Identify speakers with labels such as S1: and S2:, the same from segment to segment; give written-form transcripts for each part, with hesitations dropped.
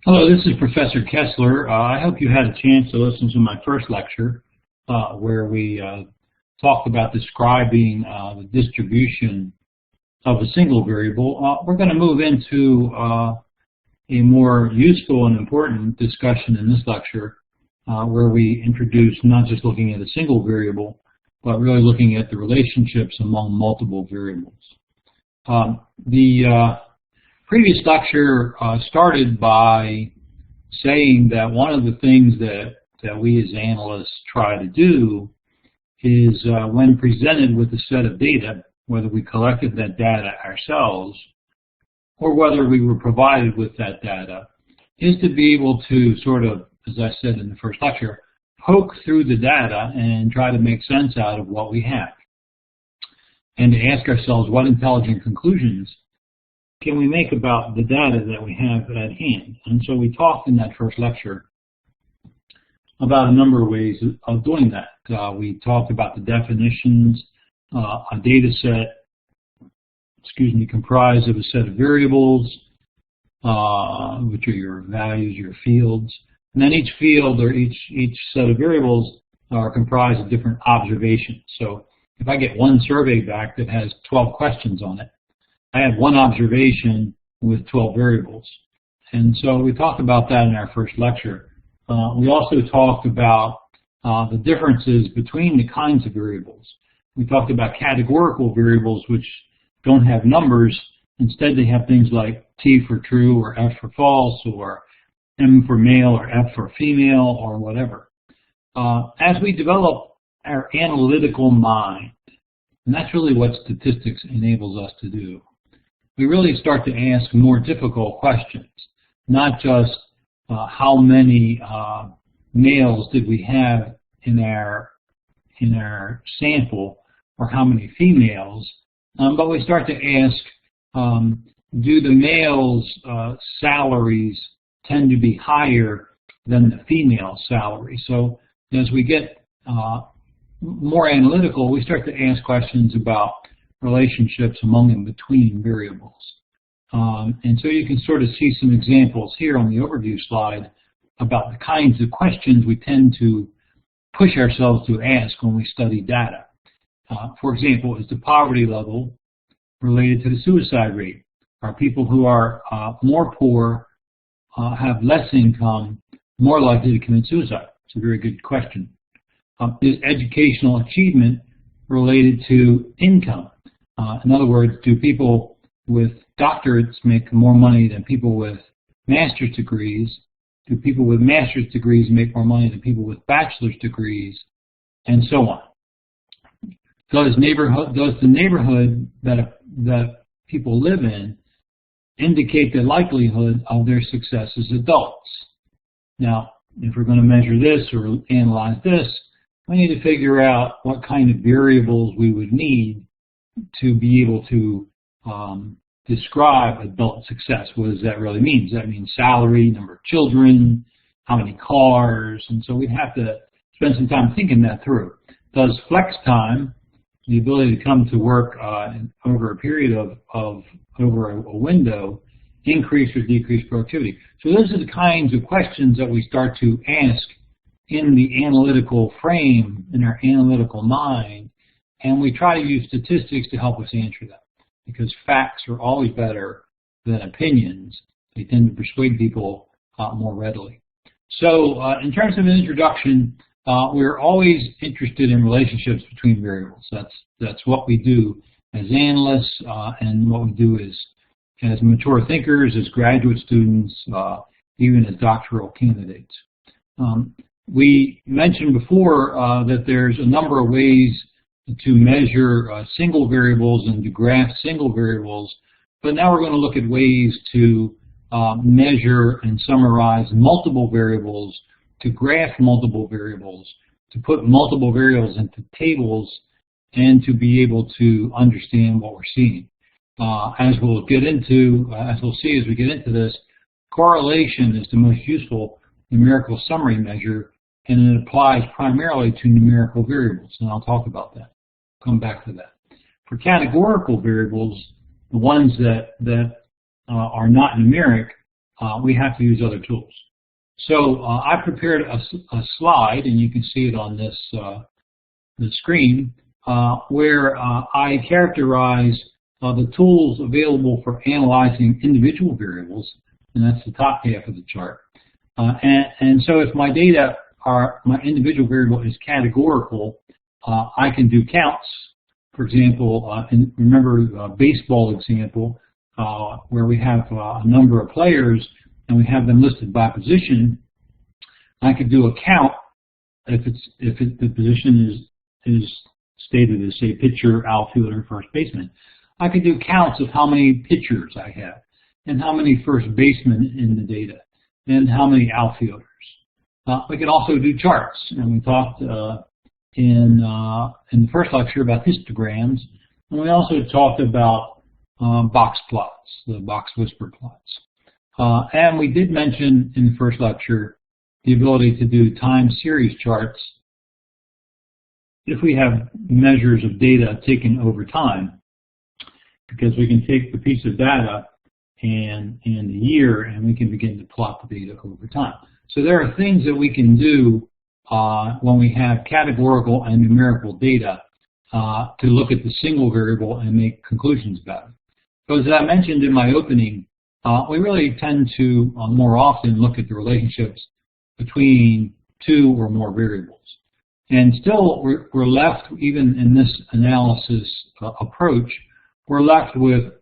S1: Hello, this is Professor Kessler. I hope you had a chance to listen to my first lecture where we talked about describing the distribution of a single variable. We're going to move into a more useful and important discussion in this lecture where we introduce not just looking at a single variable, but really looking at the relationships among multiple variables. The previous lecture started by saying that one of the things that we as analysts try to do is when presented with a set of data, whether we collected that data ourselves or whether we were provided with that data, is to be able to sort of, as I said in the first lecture, poke through the data and try to make sense out of what we have, and to ask ourselves what intelligent conclusions can we make about the data that we have at hand. And so we talked in that first lecture about a number of ways of doing that. We talked about the definitions, a data set, comprised of a set of variables, which are your values, your fields. And then each field or each set of variables are comprised of different observations. So if I get one survey back that has 12 questions on it, I have one observation with 12 variables. And so we talked about that in our first lecture. We also talked about the differences between the kinds of variables. We talked about categorical variables which don't have numbers. Instead, they have things like T for true or F for false or M for male or F for female or whatever. As we develop our analytical mind, and that's really what statistics enables us to do, we really start to ask more difficult questions, not just how many males did we have in our sample or how many females, but we start to ask, do the males' salaries tend to be higher than the female salary? So as we get more analytical, we start to ask questions about relationships among and between variables. And so you can sort of see some examples here on the overview slide about the kinds of questions we tend to push ourselves to ask when we study data. For example, is the poverty level related to the suicide rate? Are people who are more poor, have less income, more likely to commit suicide? It's a very good question. Is educational achievement related to income? In other words, do people with doctorates make more money than people with master's degrees? Do people with master's degrees make more money than people with bachelor's degrees? And so on. Does the neighborhood that people live in indicate the likelihood of their success as adults? Now, if we're going to measure this or analyze this, we need to figure out what kind of variables we would need to be able to describe adult success. What does that really mean? Does that mean salary, number of children, how many cars? And so we'd have to spend some time thinking that through. Does flex time, the ability to come to work over a period of over a window, increase or decrease productivity? So those are the kinds of questions that we start to ask in the analytical frame, in our analytical mind, and we try to use statistics to help us answer them, because facts are always better than opinions. They tend to persuade people more readily. So in terms of an introduction, we're always interested in relationships between variables. That's what we do as analysts, and what we do as mature thinkers, as graduate students, even as doctoral candidates. We mentioned before that there's a number of ways to measure single variables and to graph single variables, but now we're going to look at ways to measure and summarize multiple variables, to graph multiple variables, to put multiple variables into tables, and to be able to understand what we're seeing. As we'll see as we get into this, correlation is the most useful numerical summary measure, and it applies primarily to numerical variables, and I'll talk about that. Come back to that. For categorical variables, the ones that are not numeric, we have to use other tools. So I prepared a slide, and you can see it on this the screen, where I characterize the tools available for analyzing individual variables, and that's the top half of the chart. And so if my data my individual variable is categorical, I can do counts. For example, and remember the baseball example, where we have a number of players and we have them listed by position. I could do a count if the position is stated as, say, pitcher, outfielder, first baseman. I could do counts of how many pitchers I have, and how many first basemen in the data, and how many outfielders. We can also do charts, and we talked in the first lecture about histograms, and we also talked about box plots, the box whisper plots. And we did mention in the first lecture the ability to do time series charts if we have measures of data taken over time, because we can take the piece of data and the year, and we can begin to plot the data over time. So there are things that we can do when we have categorical and numerical data to look at the single variable and make conclusions about it. So as I mentioned in my opening, we really tend to more often look at the relationships between two or more variables. And still, we're left, even in this analysis approach, we're left with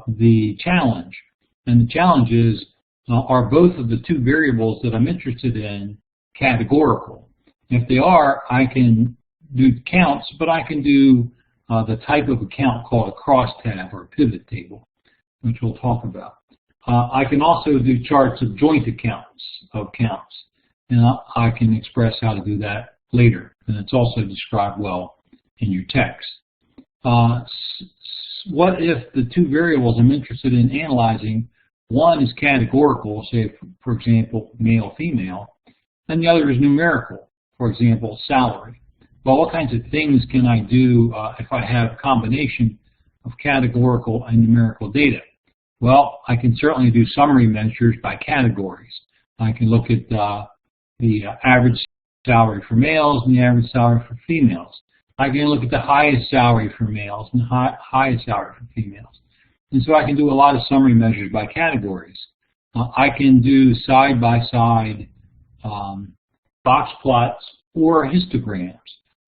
S1: the challenge. And the challenge is, are both of the two variables that I'm interested in categorical? If they are, I can do counts, but I can do the type of account called a crosstab or a pivot table, which we'll talk about. I can also do charts of joint accounts of counts, and I can express how to do that later, and it's also described well in your text. What if the two variables I'm interested in analyzing, one is categorical, say, for example, male, female, and the other is numerical, for example, salary? Well, what kinds of things can I do if I have a combination of categorical and numerical data? Well, I can certainly do summary measures by categories. I can look at the average salary for males and the average salary for females. I can look at the highest salary for males and the highest salary for females. And so I can do a lot of summary measures by categories. I can do side-by-side box plots or histograms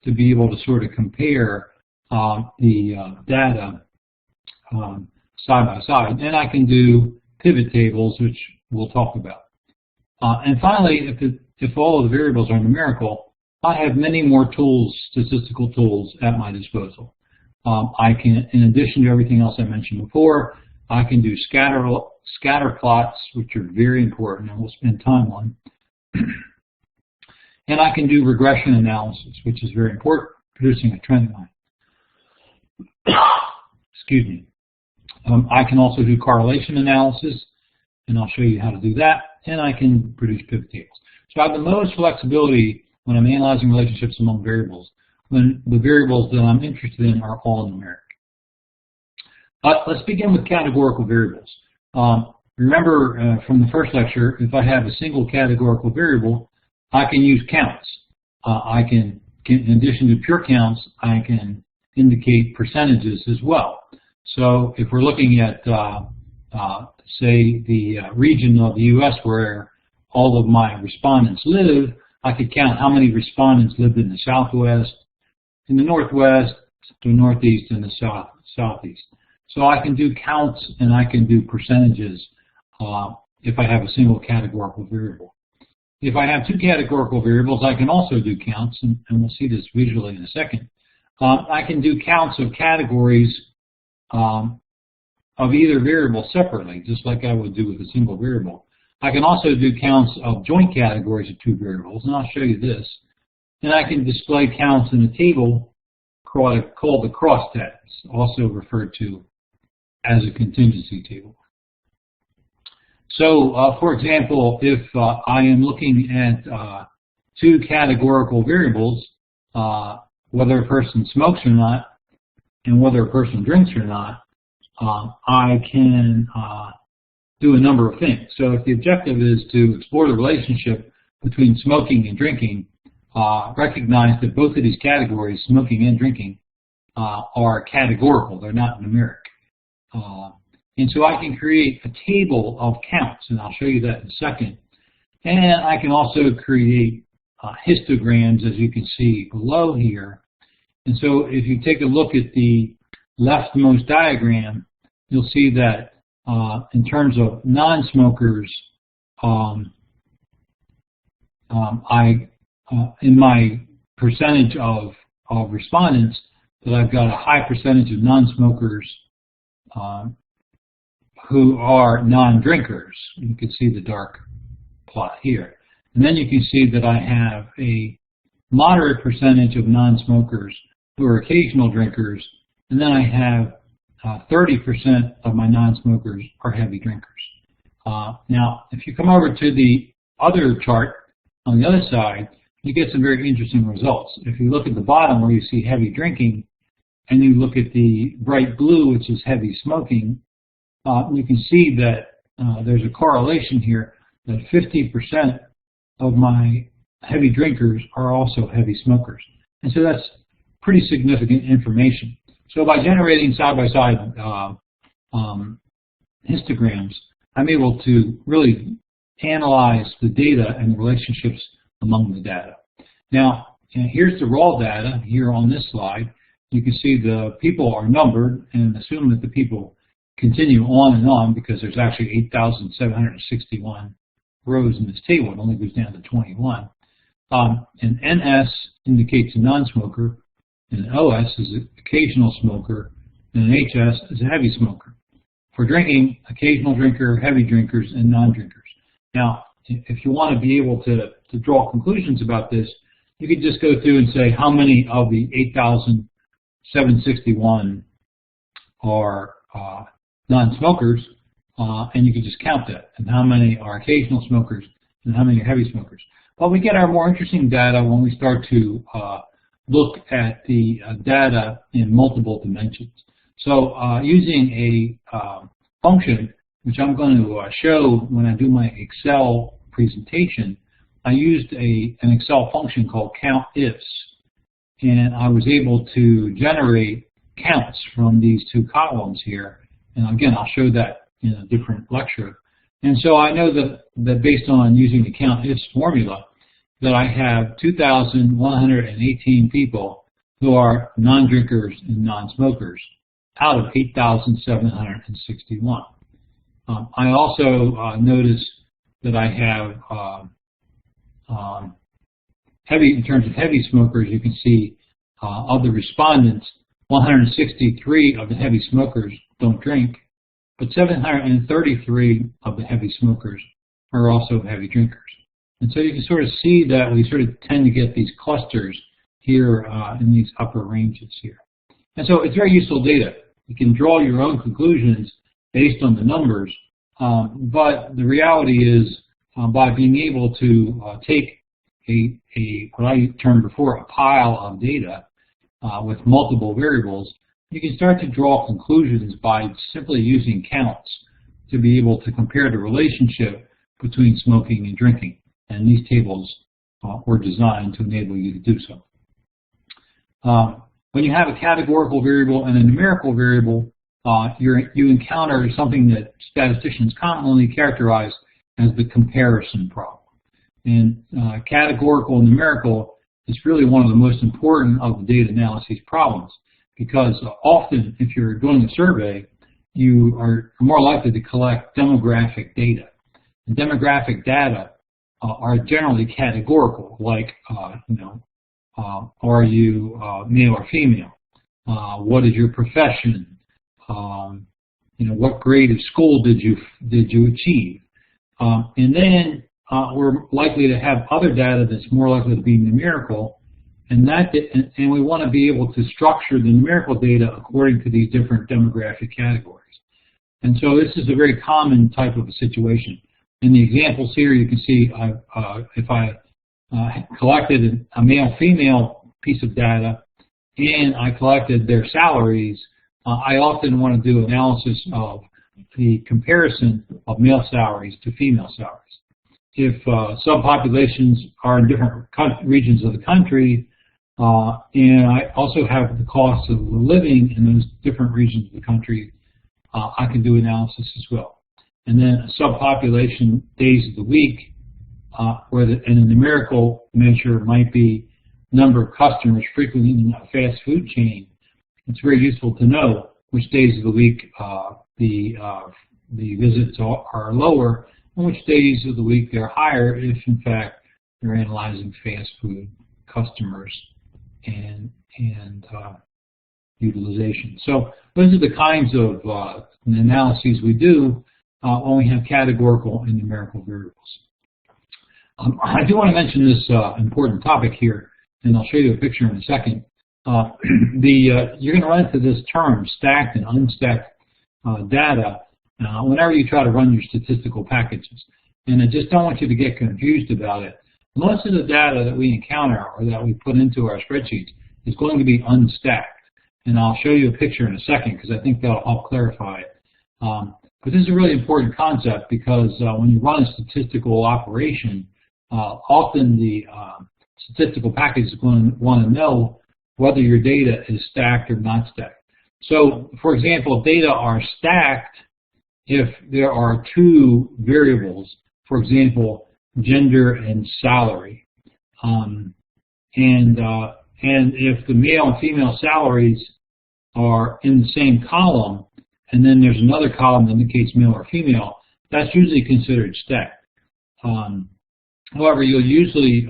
S1: to be able to sort of compare the data side-by-side. And I can do pivot tables, which we'll talk about. And finally, if all of the variables are numerical, I have many more tools, statistical tools, at my disposal. I can, in addition to everything else I mentioned before, I can do scatter plots, which are very important, and we'll spend time on. And I can do regression analysis, which is very important, producing a trend line. Excuse me. I can also do correlation analysis, and I'll show you how to do that, and I can produce pivot tables. So I have the most flexibility when I'm analyzing relationships among variables, when the variables that I'm interested in are all numeric. Let's begin with categorical variables. Remember from the first lecture, if I have a single categorical variable, I can use counts. In addition to pure counts, I can indicate percentages as well. So if we're looking at, say, the region of the U.S. where all of my respondents live, I could count how many respondents lived in the Southwest, in the Northwest, the Northeast, and the Southeast. So I can do counts and I can do percentages if I have a single categorical variable. If I have two categorical variables, I can also do counts, and we'll see this visually in a second. I can do counts of categories of either variable separately, just like I would do with a single variable. I can also do counts of joint categories of two variables, and I'll show you this. And I can display counts in a table called the crosstabs, also referred to as a contingency table. So, for example, if I am looking at two categorical variables, whether a person smokes or not, and whether a person drinks or not, I can do a number of things. So if the objective is to explore the relationship between smoking and drinking, recognize that both of these categories, smoking and drinking, are categorical. They're not numeric. And so I can create a table of counts, and I'll show you that in a second. And I can also create histograms, as you can see below here. And so if you take a look at the leftmost diagram, you'll see that in terms of non-smokers, in my percentage of respondents, that I've got a high percentage of non-smokers who are non-drinkers. You can see the dark plot here. And then you can see that I have a moderate percentage of non-smokers who are occasional drinkers, and then I have 30% of my non-smokers are heavy drinkers. Now, if you come over to the other chart on the other side, you get some very interesting results. If you look at the bottom where you see heavy drinking, and you look at the bright blue, which is heavy smoking, you can see that there's a correlation here that 50% of my heavy drinkers are also heavy smokers. And so that's pretty significant information. So by generating side-by-side histograms, I'm able to really analyze the data and the relationships among the data. Now, here's the raw data here on this slide. You can see the people are numbered, and assume that the people continue on and on, because there's actually 8,761 rows in this table. It only goes down to 21. And NS indicates a non-smoker, and OS is an occasional smoker, and an HS is a heavy smoker. For drinking, occasional drinker, heavy drinkers, and non-drinkers. Now, if you want to be able to draw conclusions about this, you could just go through and say how many of the 8,761 are non-smokers, and you can just count that, and how many are occasional smokers, and how many are heavy smokers. But we get our more interesting data when we start to look at the data in multiple dimensions. So using a function, which I'm going to show when I do my Excel presentation, I used an Excel function called COUNTIFs, and I was able to generate counts from these two columns here. And again, I'll show that in a different lecture. And so I know that based on using the COUNTIFs formula, that I have 2,118 people who are non-drinkers and non-smokers out of 8,761. I also notice that I have in terms of heavy smokers, you can see of the respondents, 163 of the heavy smokers don't drink, but 733 of the heavy smokers are also heavy drinkers. And so you can sort of see that we sort of tend to get these clusters here in these upper ranges here. And so it's very useful data. You can draw your own conclusions based on the numbers, but the reality is by being able to take what I termed before a pile of data with multiple variables, you can start to draw conclusions by simply using counts to be able to compare the relationship between smoking and drinking. And these tables were designed to enable you to do so. When you have a categorical variable and a numerical variable, you encounter something that statisticians commonly characterize as the comparison problem. And categorical and numerical is really one of the most important of the data analysis problems, because often if you're doing a survey, you are more likely to collect demographic data. And demographic data are generally categorical, like, are you male or female? What is your profession? What grade of school did you achieve? And then we're likely to have other data that's more likely to be numerical, and we want to be able to structure the numerical data according to these different demographic categories. And so this is a very common type of a situation. In the examples here, you can see if I collected a male-female piece of data and I collected their salaries, I often want to do analysis of the comparison of male salaries to female salaries. If subpopulations are in different regions of the country, and I also have the cost of living in those different regions of the country, I can do analysis as well. And then a subpopulation days of the week, and a numerical measure might be number of customers frequenting a fast food chain. It's very useful to know which days of the week the visits are lower and which days of the week they're higher if, in fact, you're analyzing fast food customers and utilization. So those are the kinds of analyses we do when we have categorical and numerical variables. I do want to mention this important topic here, and I'll show you a picture in a second. You're going to run into this term, stacked and unstacked data, whenever you try to run your statistical packages. And I just don't want you to get confused about it. Most of the data that we encounter or that we put into our spreadsheets is going to be unstacked. And I'll show you a picture in a second because I think that'll help clarify it. But this is a really important concept because when you run a statistical operation, often the statistical package is going to want to know whether your data is stacked or not stacked. So, for example, data are stacked if there are two variables, for example, gender and salary. And if the male and female salaries are in the same column, and then there's another column that indicates male or female, that's usually considered stacked. However, you'll usually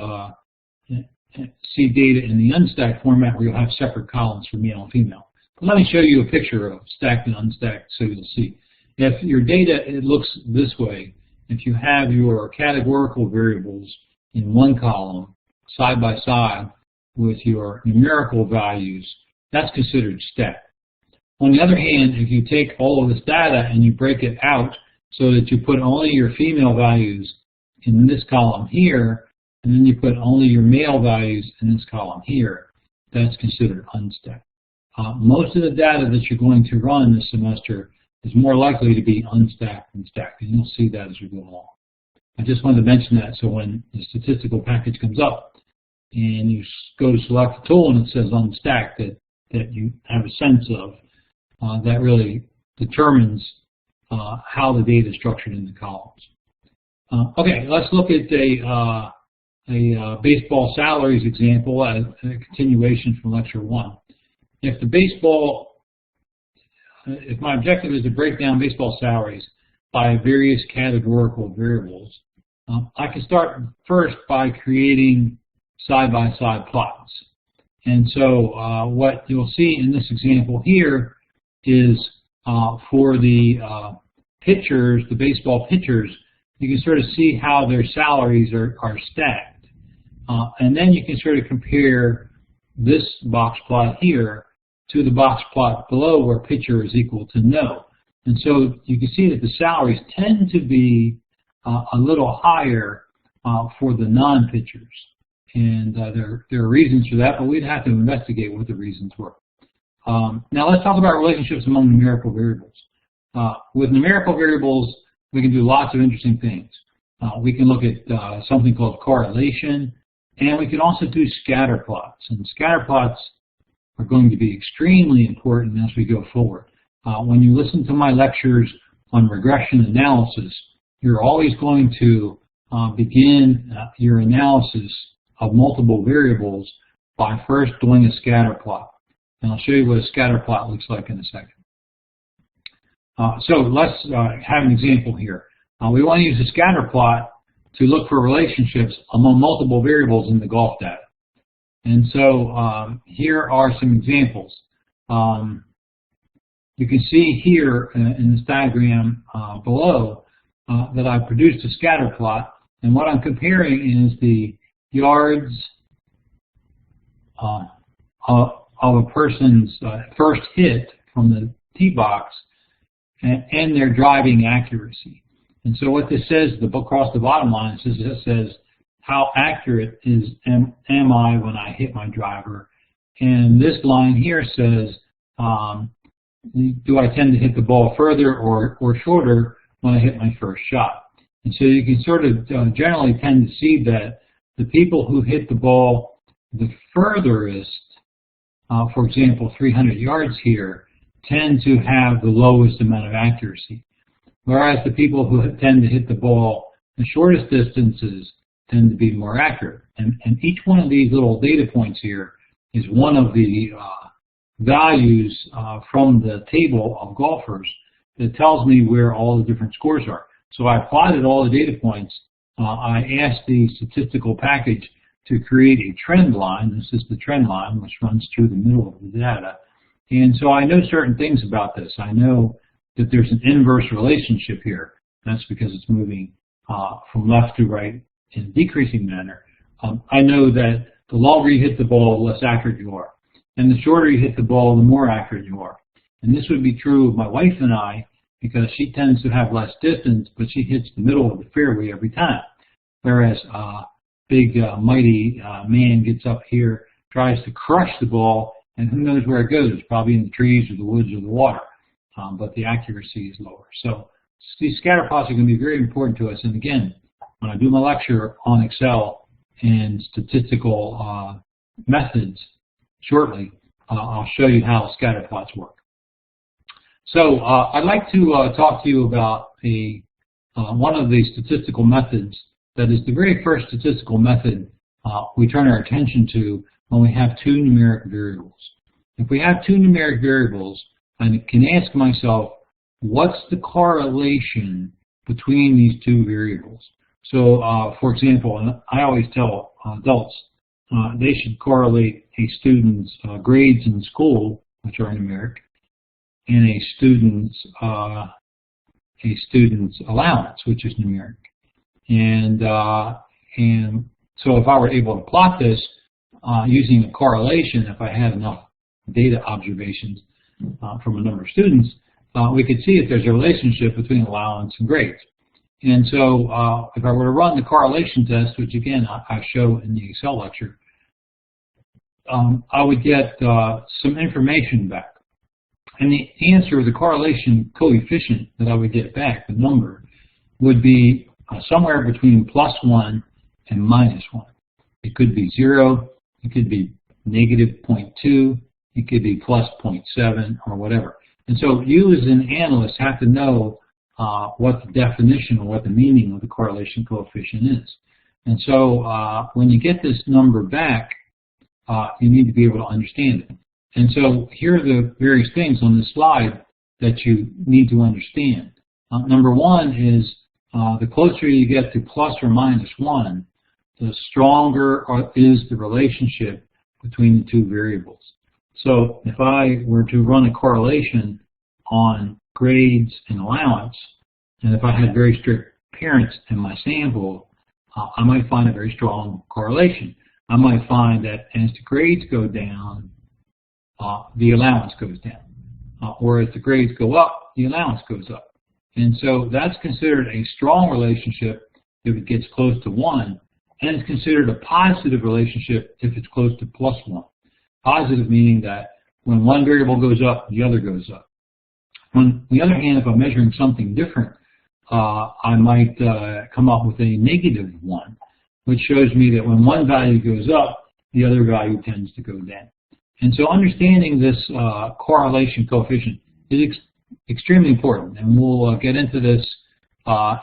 S1: see data in the unstacked format where you'll have separate columns for male and female. But let me show you a picture of stacked and unstacked so you'll see. If your data, it looks this way. If you have your categorical variables in one column side by side with your numerical values, that's considered stacked. On the other hand, if you take all of this data and you break it out so that you put only your female values in this column here, and then you put only your male values in this column here, that's considered unstacked. Most of the data that you're going to run this semester is more likely to be unstacked than stacked, and you'll see that as we go along. I just wanted to mention that so when the statistical package comes up and you go to select the tool and it says unstacked, that you have a sense of that really determines how the data is structured in the columns. Okay, let's look at a baseball salaries example, a continuation from lecture 1. If my objective is to break down baseball salaries by various categorical variables, I can start first by creating side-by-side plots. And so what you'll see in this example here is for the pitchers, the baseball pitchers, you can sort of see how their salaries are stacked. And then you can sort of compare this box plot here to the box plot below where pitcher is equal to no. And so you can see that the salaries tend to be a little higher for the non-pitchers. And there are reasons for that, but we'd have to investigate what the reasons were. Now let's talk about relationships among numerical variables. With numerical variables, we can do lots of interesting things. We can look at something called correlation, and we can also do scatter plots. And scatter plots are going to be extremely important as we go forward. When you listen to my lectures on regression analysis, you're always going to begin your analysis of multiple variables by first doing a scatter plot. And I'll show you what a scatter plot looks like in a second. So let's have an example here. We want to use a scatter plot to look for relationships among multiple variables in the golf data. And so here are some examples. You can see here in this diagram below that I've produced a scatter plot, and what I'm comparing is the yards of a person's first hit from the tee box and their driving accuracy. And so what this says, across the bottom line, it says how accurate am I when I hit my driver, and this line here says do I tend to hit the ball further or shorter when I hit my first shot? And so you can sort of generally tend to see that the people who hit the ball the furthest, for example, 300 yards here, tend to have the lowest amount of accuracy. Whereas the people who tend to hit the ball the shortest distances tend to be more accurate. And each one of these little data points here is one of the values from the table of golfers that tells me where all the different scores are. So I plotted all the data points. I asked the statistical package to create a trend line. This is the trend line, which runs through the middle of the data. And so I know certain things about this. I know that there's an inverse relationship here. That's because it's moving from left to right in a decreasing manner. I know that the longer you hit the ball, the less accurate you are. And the shorter you hit the ball, the more accurate you are. And this would be true of my wife and I, because she tends to have less distance, but she hits the middle of the fairway every time. Whereas big, mighty man gets up here, tries to crush the ball, and who knows where it goes, probably in the trees or the woods or the water. But the accuracy is lower. So these scatter plots are going to be very important to us. And again, when I do my lecture on Excel and statistical methods shortly, I'll show you how scatter plots work. So I'd like to talk to you about one of the statistical methods that is the very first statistical method we turn our attention to when we have two numeric variables. If we have two numeric variables, I can ask myself, what's the correlation between these two variables? So, for example, and I always tell adults, they should correlate a student's grades in school, which are numeric, and a student's allowance, which is numeric. And so if I were able to plot this using a correlation, if I had enough data observations from a number of students, we could see if there's a relationship between allowance and grades. And so if I were to run the correlation test, which again I show in the Excel lecture, I would get some information back. And the answer, the correlation coefficient that I would get back, the number, would be somewhere between +1 and -1. It could be 0, it could be -0.2, it could be +0.7 or whatever. And so you as an analyst have to know what the definition or what the meaning of the correlation coefficient is. And so when you get this number back, you need to be able to understand it. And so here are the various things on this slide that you need to understand. Number one is the closer you get to plus or minus 1, the stronger is the relationship between the two variables. So if I were to run a correlation on grades and allowance, and if I had very strict parents in my sample, I might find a very strong correlation. I might find that as the grades go down, the allowance goes down. Or as the grades go up, the allowance goes up. And so that's considered a strong relationship if it gets close to 1, and it's considered a positive relationship if it's close to +1. Positive meaning that when one variable goes up, the other goes up. On the other hand, if I'm measuring something different, I might come up with a -1, which shows me that when one value goes up, the other value tends to go down. And so understanding this correlation coefficient is extremely important, and we'll get into this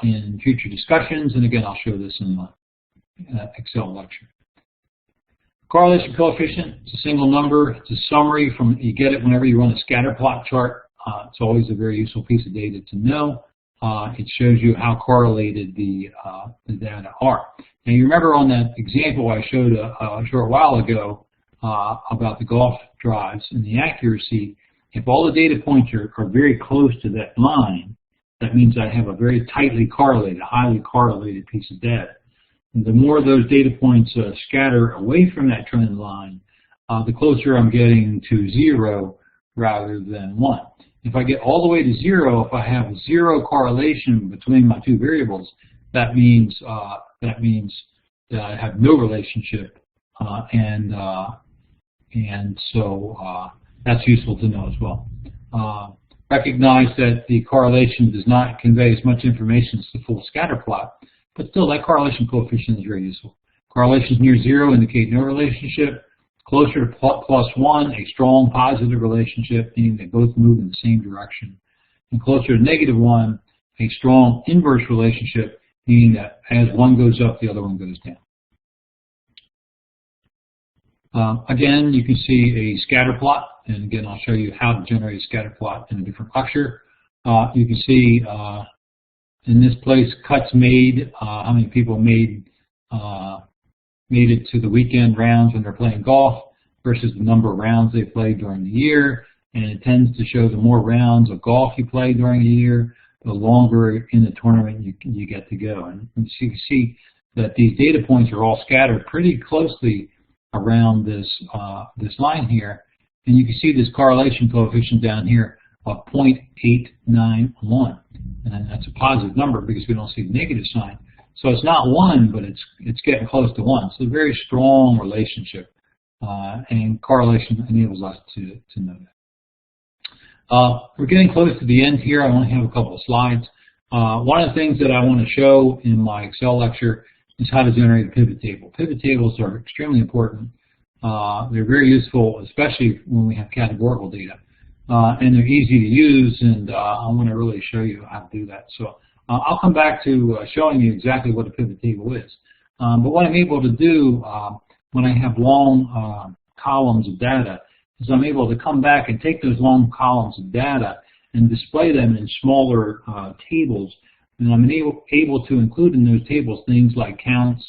S1: in future discussions, and again, I'll show this in the Excel lecture. Correlation coefficient, it's a single number, it's a summary from, you get it whenever you run a scatter plot chart. It's always a very useful piece of data to know. It shows you how correlated the data are. Now you remember on that example I showed a short while ago about the golf drives and the accuracy, if all the data points are very close to that line, that means I have a very tightly correlated, highly correlated piece of data. And the more those data points scatter away from that trend line, the closer I'm getting to 0 rather than 1. If I get all the way to 0, if I have 0 correlation between my two variables, that means that I have no relationship, and so that's useful to know as well. recognize that the correlation does not convey as much information as the full scatter plot, but still that correlation coefficient is very useful. Correlations near zero indicate no relationship. Closer to +1, a strong positive relationship, meaning they both move in the same direction. And closer to -1, a strong inverse relationship, meaning that as one goes up, the other one goes down. Again, you can see a scatter plot, and again, I'll show you how to generate a scatter plot in a different lecture. You can see in this place, cuts made, how many people made it to the weekend rounds when they're playing golf versus the number of rounds they played during the year. And it tends to show the more rounds of golf you play during the year, the longer in the tournament you get to go. And so you can see that these data points are all scattered pretty closely around this line here. And you can see this correlation coefficient down here of 0.891. And that's a positive number because we don't see the negative sign. So it's not 1, but it's getting close to 1. So a very strong relationship. And correlation enables us to know that. We're getting close to the end here. I only have a couple of slides. One of the things that I want to show in my Excel lecture is how to generate a pivot table. Pivot tables are extremely important. They're very useful, especially when we have categorical data. And they're easy to use, and I want to really show you how to do that. So I'll come back to showing you exactly what a pivot table is. But what I'm able to do when I have long columns of data is I'm able to come back and take those long columns of data and display them in smaller tables. And I'm able to include in those tables things like counts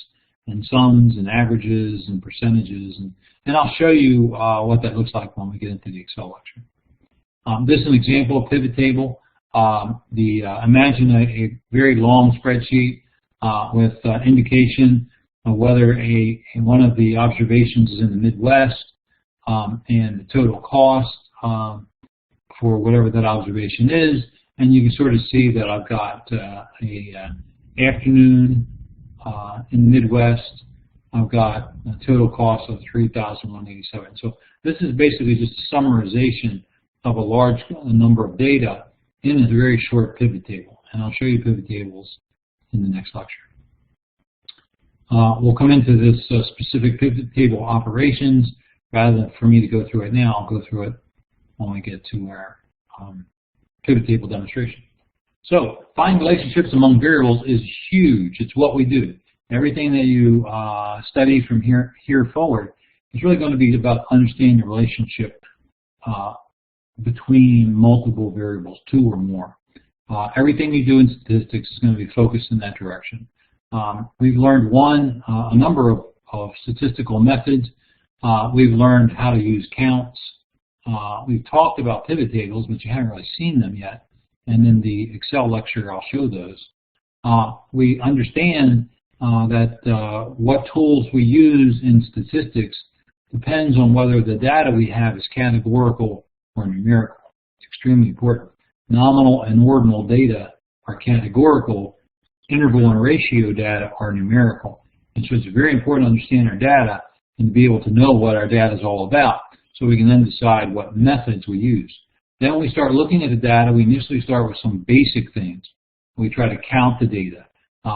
S1: and sums and averages and percentages. And I'll show you what that looks like when we get into the Excel lecture. This is an example of pivot table. Imagine a very long spreadsheet with indication of whether one of the observations is in the Midwest and the total cost for whatever that observation is. And you can sort of see that I've got a afternoon in the Midwest. I've got a total cost of $3,187. So this is basically just a summarization of a large number of data in a very short pivot table. And I'll show you pivot tables in the next lecture. We'll come into this specific pivot table operations. Rather than for me to go through it now, I'll go through it when we get to our pivot table demonstration. So, find relationships among variables is huge. It's what we do. Everything that you study from here forward is really going to be about understanding the relationship between multiple variables, 2 or more. Everything you do in statistics is going to be focused in that direction. We've learned a number of statistical methods. We've learned how to use counts. We've talked about pivot tables, but you haven't really seen them yet. And in the Excel lecture, I'll show those. We understand that what tools we use in statistics depends on whether the data we have is categorical or numerical. It's extremely important. Nominal and ordinal data are categorical. Interval and ratio data are numerical. And so it's very important to understand our data and to be able to know what our data is all about, so we can then decide what methods we use. Then when we start looking at the data, we initially start with some basic things. We try to count the data.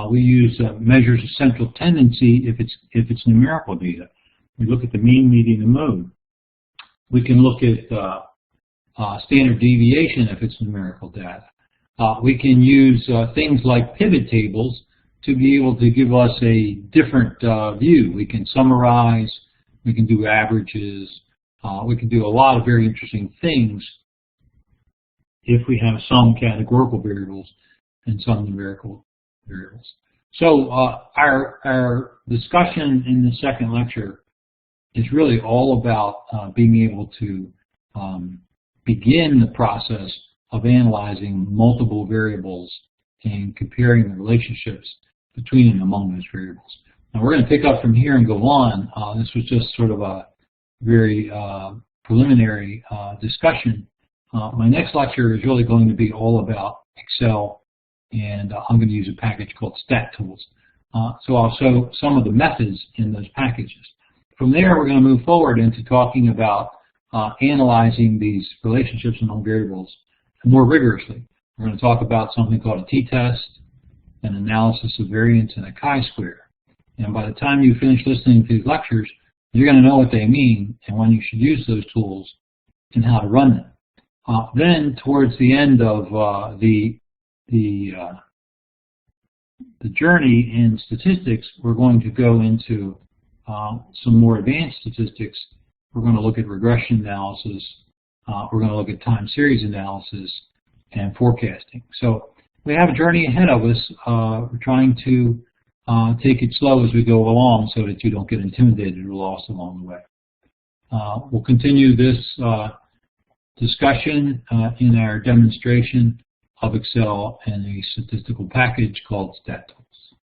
S1: We use measures of central tendency if it's numerical data. We look at the mean, median, and mode. We can look at standard deviation if it's numerical data. We can use things like pivot tables to be able to give us a different view. We can summarize, we can do averages, we can do a lot of very interesting things if we have some categorical variables and some numerical variables. So our discussion in the second lecture is really all about being able to begin the process of analyzing multiple variables and comparing the relationships between and among those variables. Now we're going to pick up from here and go on. This was just sort of a very preliminary discussion. My next lecture is really going to be all about Excel, and I'm going to use a package called StatTools. So I'll show some of the methods in those packages. From there, we're going to move forward into talking about analyzing these relationships among variables more rigorously. We're going to talk about something called a t-test, an analysis of variance, and a chi-square. And by the time you finish listening to these lectures, you're going to know what they mean and when you should use those tools and how to run them. Then, towards the end of the journey in statistics, we're going to go into some more advanced statistics. We're going to look at regression analysis. We're going to look at time series analysis and forecasting. So we have a journey ahead of us. We're trying to take it slow as we go along so that you don't get intimidated or lost along the way. We'll continue this discussion in our demonstration of Excel and a statistical package called StatTools.